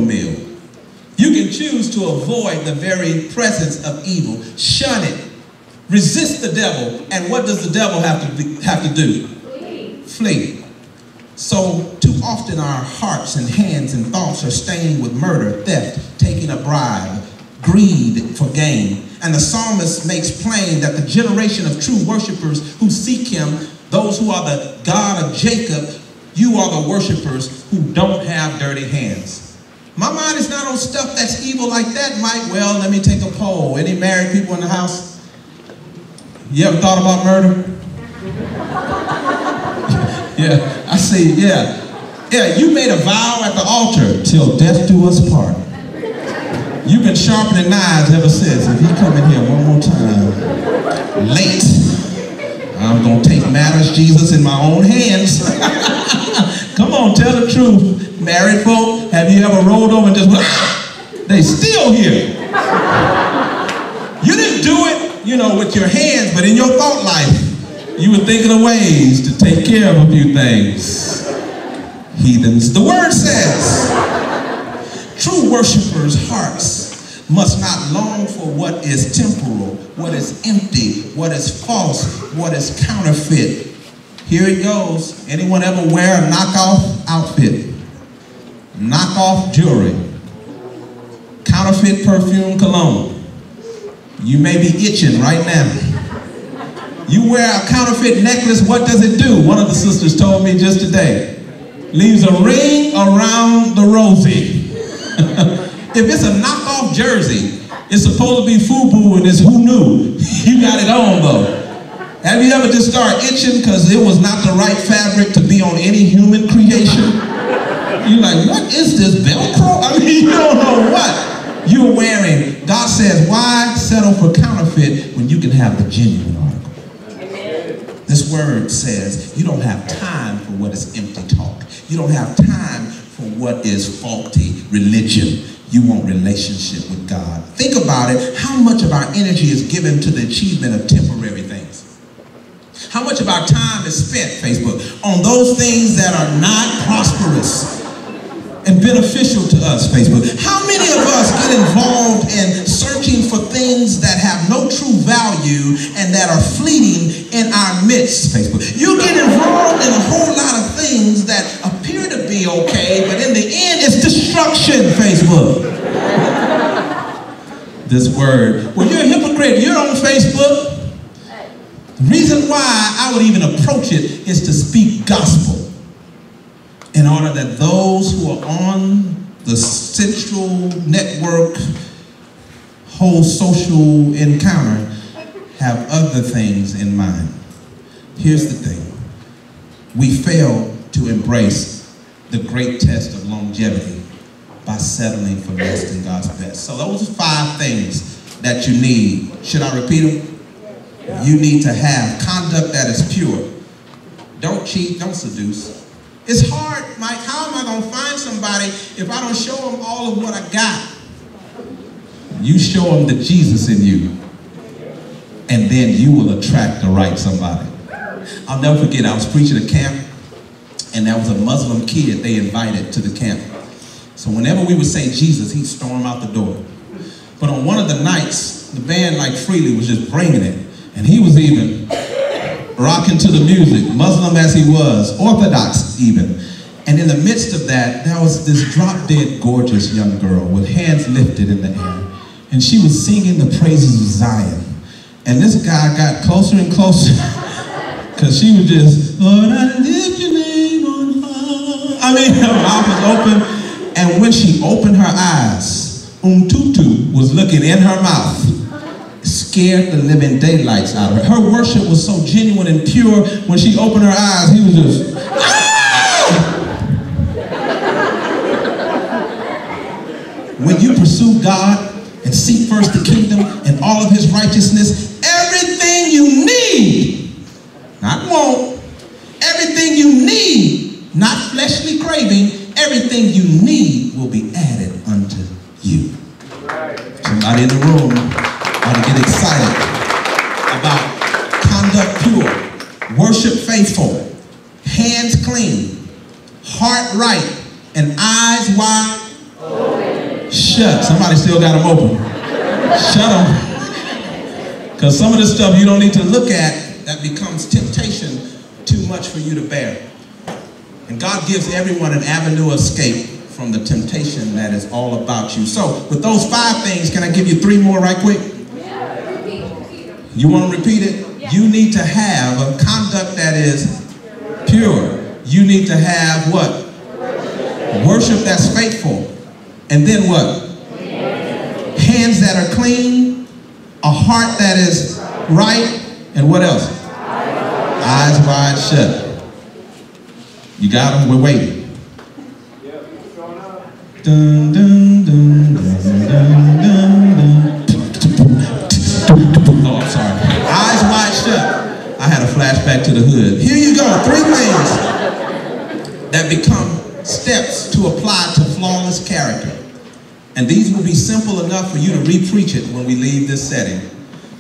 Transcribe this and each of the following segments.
meal. You can choose to avoid the very presence of evil. Shun it. Resist the devil. And what does the devil have to do? Flee. So too often our hearts and hands and thoughts are stained with murder, theft, taking a bribe, greed for gain. And the psalmist makes plain that the generation of true worshipers who seek him, those who are the God of Jacob, you are the worshipers who don't have dirty hands. My mind is not on stuff that's evil like that, Mike. Well, let me take a poll. Any married people in the house? You ever thought about murder? Yeah, I see, yeah. Yeah, you made a vow at the altar, till death do us part. You've been sharpening knives ever since. If he come in here one more time, late, I'm gonna take matters, Jesus, in my own hands. Come on, tell the truth. Married folk, have you ever rolled over and just went, they still here. You didn't do it, you know, with your hands, but in your thought life, you were thinking of ways to take care of a few things. Heathens. The word says, true worshipers' hearts must not long for what is temporal, what is empty, what is false, what is counterfeit. Here it goes. Anyone ever wear a knockoff outfit? Knockoff jewelry? Counterfeit perfume cologne? You may be itching right now. You wear a counterfeit necklace, what does it do? One of the sisters told me just today. Leaves a ring around the rosy. If it's a knockoff jersey, it's supposed to be FUBU and it's who knew. You got it on though. Have you ever just started itching because it was not the right fabric to be on any human creation? You're like, what is this, Velcro? I mean, you don't know what you're wearing. God says, why settle for counterfeit when you can have the genuine article? This word says, you don't have time for what is empty talk. You don't have time for what is faulty religion. You want relationship with God. Think about it. How much of our energy is given to the achievement of temporary things? How much of our time is spent, Facebook, on those things that are not prosperous and beneficial to us, Facebook? How many of us get involved in searching for things that have no true value and that are fleeting in our midst, Facebook? You get involved in a whole lot of things that appear to be okay, but in the end, it's destruction, Facebook. This word, well, you're a hypocrite. You're on Facebook. The reason why I would even approach it is to speak gospel in order that those who are on the central network, whole social encounter, have other things in mind. Here's the thing. We fail to embrace the great test of longevity by settling for less than God's best. So those are 5 things that you need. Should I repeat them? You need to have conduct that is pure. Don't cheat, don't seduce. It's hard, Mike. How am I going to find somebody if I don't show them all of what I got? You show them the Jesus in you, and then you will attract the right somebody. I'll never forget, I was preaching at camp, and there was a Muslim kid they invited to the camp. So whenever we would say Jesus, he'd storm out the door. But on one of the nights, the band like Freely was just bringing it. And he was even rocking to the music, Muslim as he was, Orthodox even. And in the midst of that, there was this drop-dead gorgeous young girl with hands lifted in the air. And she was singing the praises of Zion. And this guy got closer and closer because she was just, Lord, I lift your name on high. I mean, her mouth was open. And when she opened her eyes, Tutu was looking in her mouth. Scared the living daylights out of her. Her worship was so genuine and pure. When she opened her eyes, he was just, ah! When you pursue God and seek first the kingdom and all of his righteousness, everything you need, not want, everything you need, not fleshly craving, everything you need will be added unto you. Somebody in the room ought to get excited about conduct pure, worship faithful, hands clean, heart right, and eyes wide shut. Somebody still got them open. Shut them. Because some of the stuff you don't need to look at, that becomes temptation too much for you to bear. And God gives everyone an avenue of escape from the temptation that is all about you. So with those 5 things, can I give you 3 more right quick? You want to repeat it? You need to have a conduct that is pure. You need to have what? Worship that's faithful. And then what? Hands that are clean, a heart that is right, and what else? Eyes wide shut. You got them? We're waiting. Dun, dun, dun, dun, dun, dun, dun. Oh, I'm sorry. Eyes wide shut. I had a flashback to the hood. Here you go. 3 things that become steps to apply to flawless character. And these will be simple enough for you to re-preach it when we leave this setting.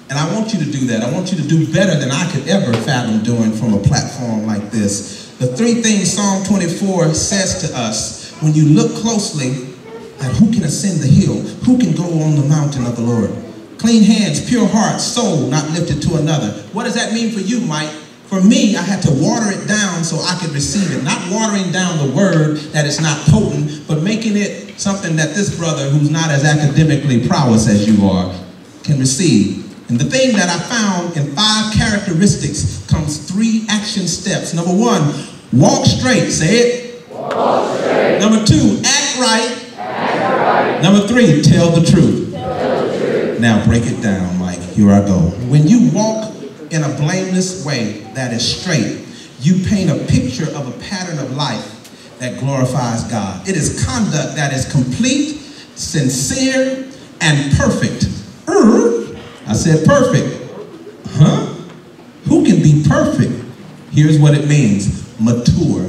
And I want you to do that. I want you to do better than I could ever fathom doing from a platform like this. The 3 things Psalm 24 says to us, when you look closely at who can ascend the hill, who can go on the mountain of the Lord. Clean hands, pure heart, soul not lifted to another. What does that mean for you, Mike? For me, I had to water it down so I could receive it. Not watering down the word that is not potent, but making it something that this brother, who's not as academically prowess as you are, can receive. And the thing that I found in 5 characteristics comes 3 action steps. Number 1, walk straight. Say it. Walk straight. Number 2, act right. Act right. Number 3, tell the truth. Tell the truth. Now break it down, Mike. Here I go. When you walk in a blameless way that is straight, you paint a picture of a pattern of life that glorifies God. It is conduct that is complete, sincere, and perfect. I said perfect. Huh? Who can be perfect? Here's what it means. Mature.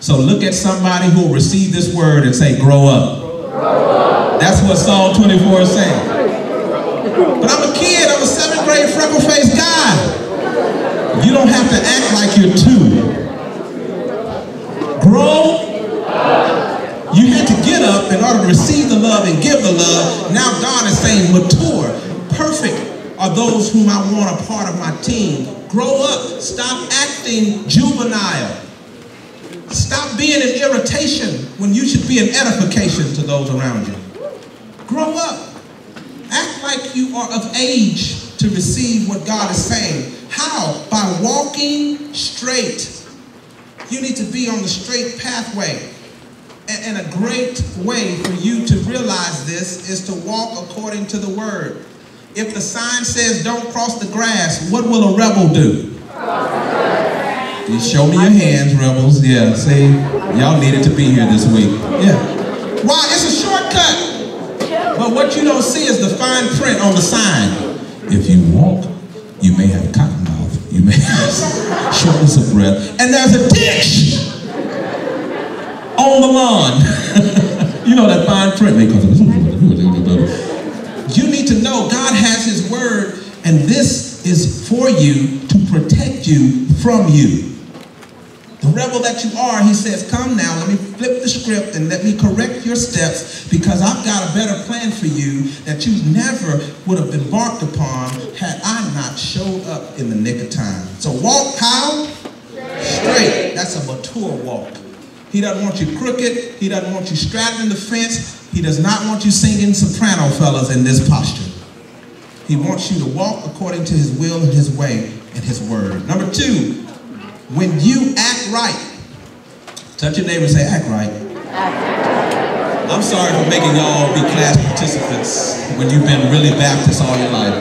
So look at somebody who will receive this word and say, grow up. Grow up. That's what Psalm 24 is saying. But I'm a kid. I'm a 7th grade freckle-faced guy. You don't have to act like you're 2. Grow. You had to get up in order to receive the love and give the love. Now God is saying mature. Perfect are those whom I want a part of my team. Grow up. Stop acting juvenile. Stop being an irritation when you should be an edification to those around you. Grow up. Act like you are of age to receive what God is saying. How? By walking straight. You need to be on the straight pathway. And a great way for you to realize this is to walk according to the word. If the sign says don't cross the grass, what will a rebel do? You show me your hands, rebels. Yeah, see, y'all needed to be here this week. Yeah. Why? It's a shortcut. But what you don't see is the fine print on the sign. If you walk, you may have cotton mouth. You may have shortness of breath. And there's a ditch on the lawn. You know that fine print. You need to know God has his word, and this is for you to protect you from you. The rebel that you are, he says, come now, let me flip the script and let me correct your steps, because I've got a better plan for you that you never would have embarked upon had I not showed up in the nick of time. So walk how? Straight. That's a mature walk. He doesn't want you crooked. He doesn't want you straddling the fence. He does not want you singing soprano fellas in this posture. He wants you to walk according to his will and his way and his word. Number 2, when you act right. Touch your neighbor and say, act right. I'm sorry for making y'all be class participants when you've been really Baptist all your life.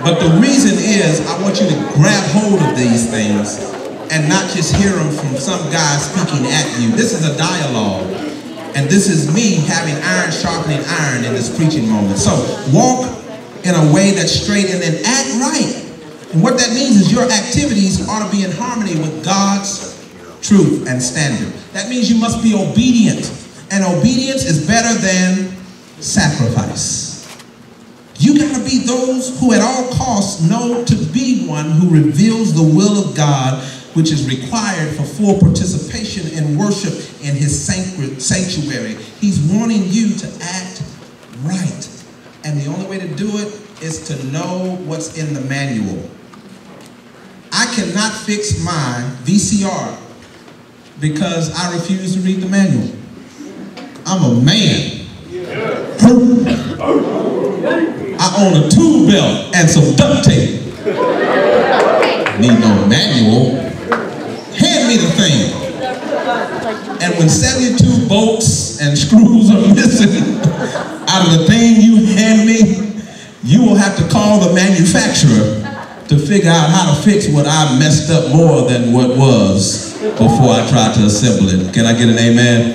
But the reason is I want you to grab hold of these things and not just hear them from some guy speaking at you. This is a dialogue. And this is me having iron sharpening iron in this preaching moment. So walk in a way that's straight and then act right. And what that means is your activities ought to be in harmony with God's truth and standard. That means you must be obedient. And obedience is better than sacrifice. You got to be those who at all costs know to be one who reveals the will of God, which is required for full participation in worship in his sanctuary. He's wanting you to act right. And the only way to do it is to know what's in the manual. I cannot fix my VCR because I refuse to read the manual. I'm a man. I own a tool belt and some duct tape. Need no manual. Hand me the thing. And when 72 bolts and screws are missing out of the thing you hand me, you will have to call the manufacturer to figure out how to fix what I messed up more than what was before I tried to assemble it. Can I get an amen?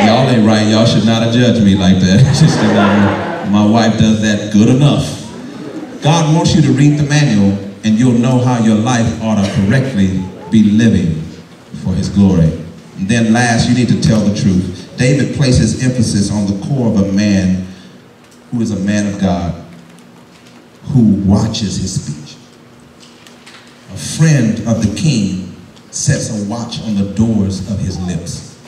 Y'all ain't right. Y'all should not have judged me like that. Just my wife does that good enough. God wants you to read the manual, and you'll know how your life ought to correctly be living for His glory. And then last, you need to tell the truth. David places emphasis on the core of a man who is a man of God, who watches his speech. A friend of the king sets a watch on the doors of his lips.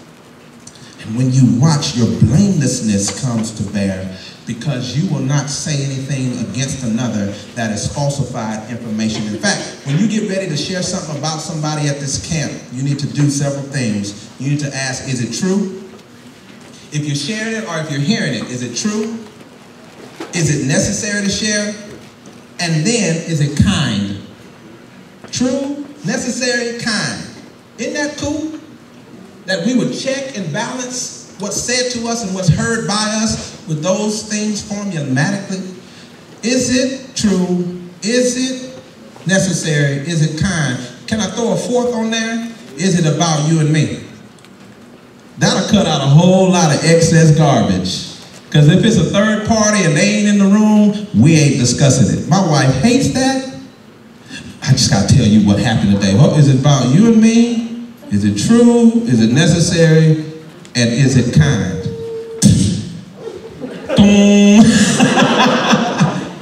And when you watch, your blamelessness comes to bear, because you will not say anything against another that is falsified information. In fact, when you get ready to share something about somebody at this camp, you need to do several things. You need to ask, is it true? If you're sharing it or if you're hearing it, is it true? Is it necessary to share? And then, is it kind? True, necessary, kind. Isn't that cool? That we would check and balance what's said to us and what's heard by us with those things formulatically. Is it true? Is it necessary? Is it kind? Can I throw a fourth on there? Is it about you and me? That'll cut out a whole lot of excess garbage. Because if it's a third party and they ain't in the room, we ain't discussing it. My wife hates that. I just got to tell you what happened today. Well, is it about you and me? Is it true? Is it necessary? And is it kind?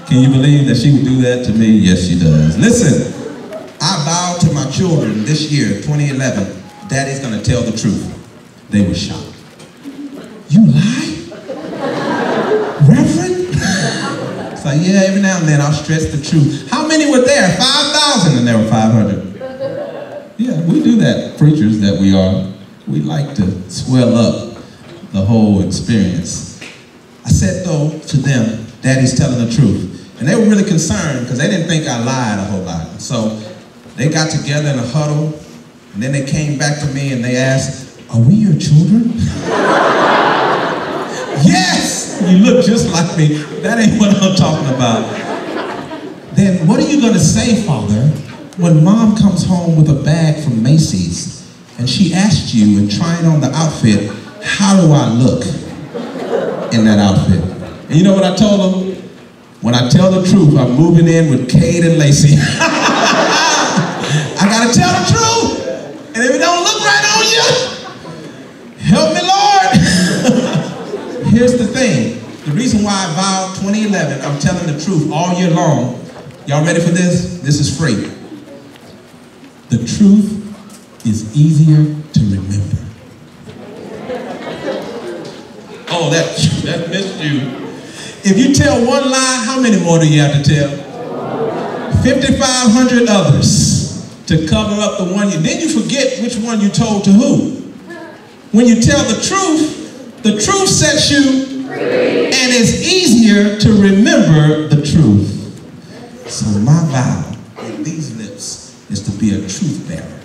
Can you believe that she would do that to me? Yes, she does. Listen, I vowed to my children this year, 2011, Daddy's going to tell the truth. They were shocked. You lie? Reverend? It's like, yeah, every now and then I'll stress the truth. How many were there? 5,000, and there were 500. Yeah, we do that, preachers that we are. We like to swell up the whole experience. I said, though, to them, Daddy's telling the truth. And they were really concerned because they didn't think I lied a whole lot. So they got together in a huddle, and then they came back to me and they asked, are we your children? Yes! You look just like me. That ain't what I'm talking about. Then what are you going to say, Father, when Mom comes home with a bag from Macy's and she asked you in trying on the outfit, how do I look in that outfit? And you know what I told them? When I tell the truth, I'm moving in with Cade and Lacey. I got to tell the truth. And if it don't look right on you, help me, Lord. Here's the thing. The reason why I vowed 2011, I'm telling the truth all year long. Y'all ready for this? This is free. The truth is easier to remember. Oh, that missed you. If you tell one lie, how many more do you have to tell? 5,500 others to cover up the one then you forget which one you told to who. When you tell the truth sets you free, and it's easier to remember the truth. So my vow with these lips is to be a truth bearer.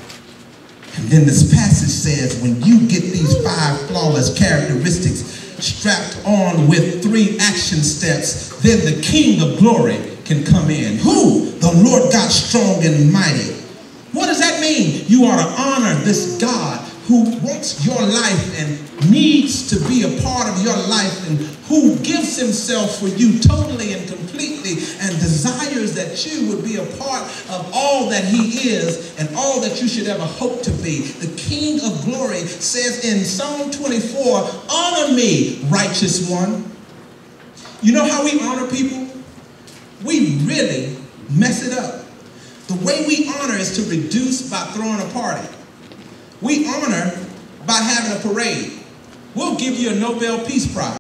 And then this passage says, when you get these 5 flawless characteristics strapped on with 3 action steps, then the King of glory can come in. Who? The Lord God strong and mighty. What does that mean? You are to honor this God who wants your life and needs to be a part of your life, and who gives himself for you totally and completely, and desires that you would be a part of all that he is and all that you should ever hope to be. The King of glory says in Psalm 24, honor me, righteous one. You know how we honor people? We really mess it up. The way we honor is to reduce by throwing a party. We honor by having a parade. We'll give you a Nobel Peace Prize.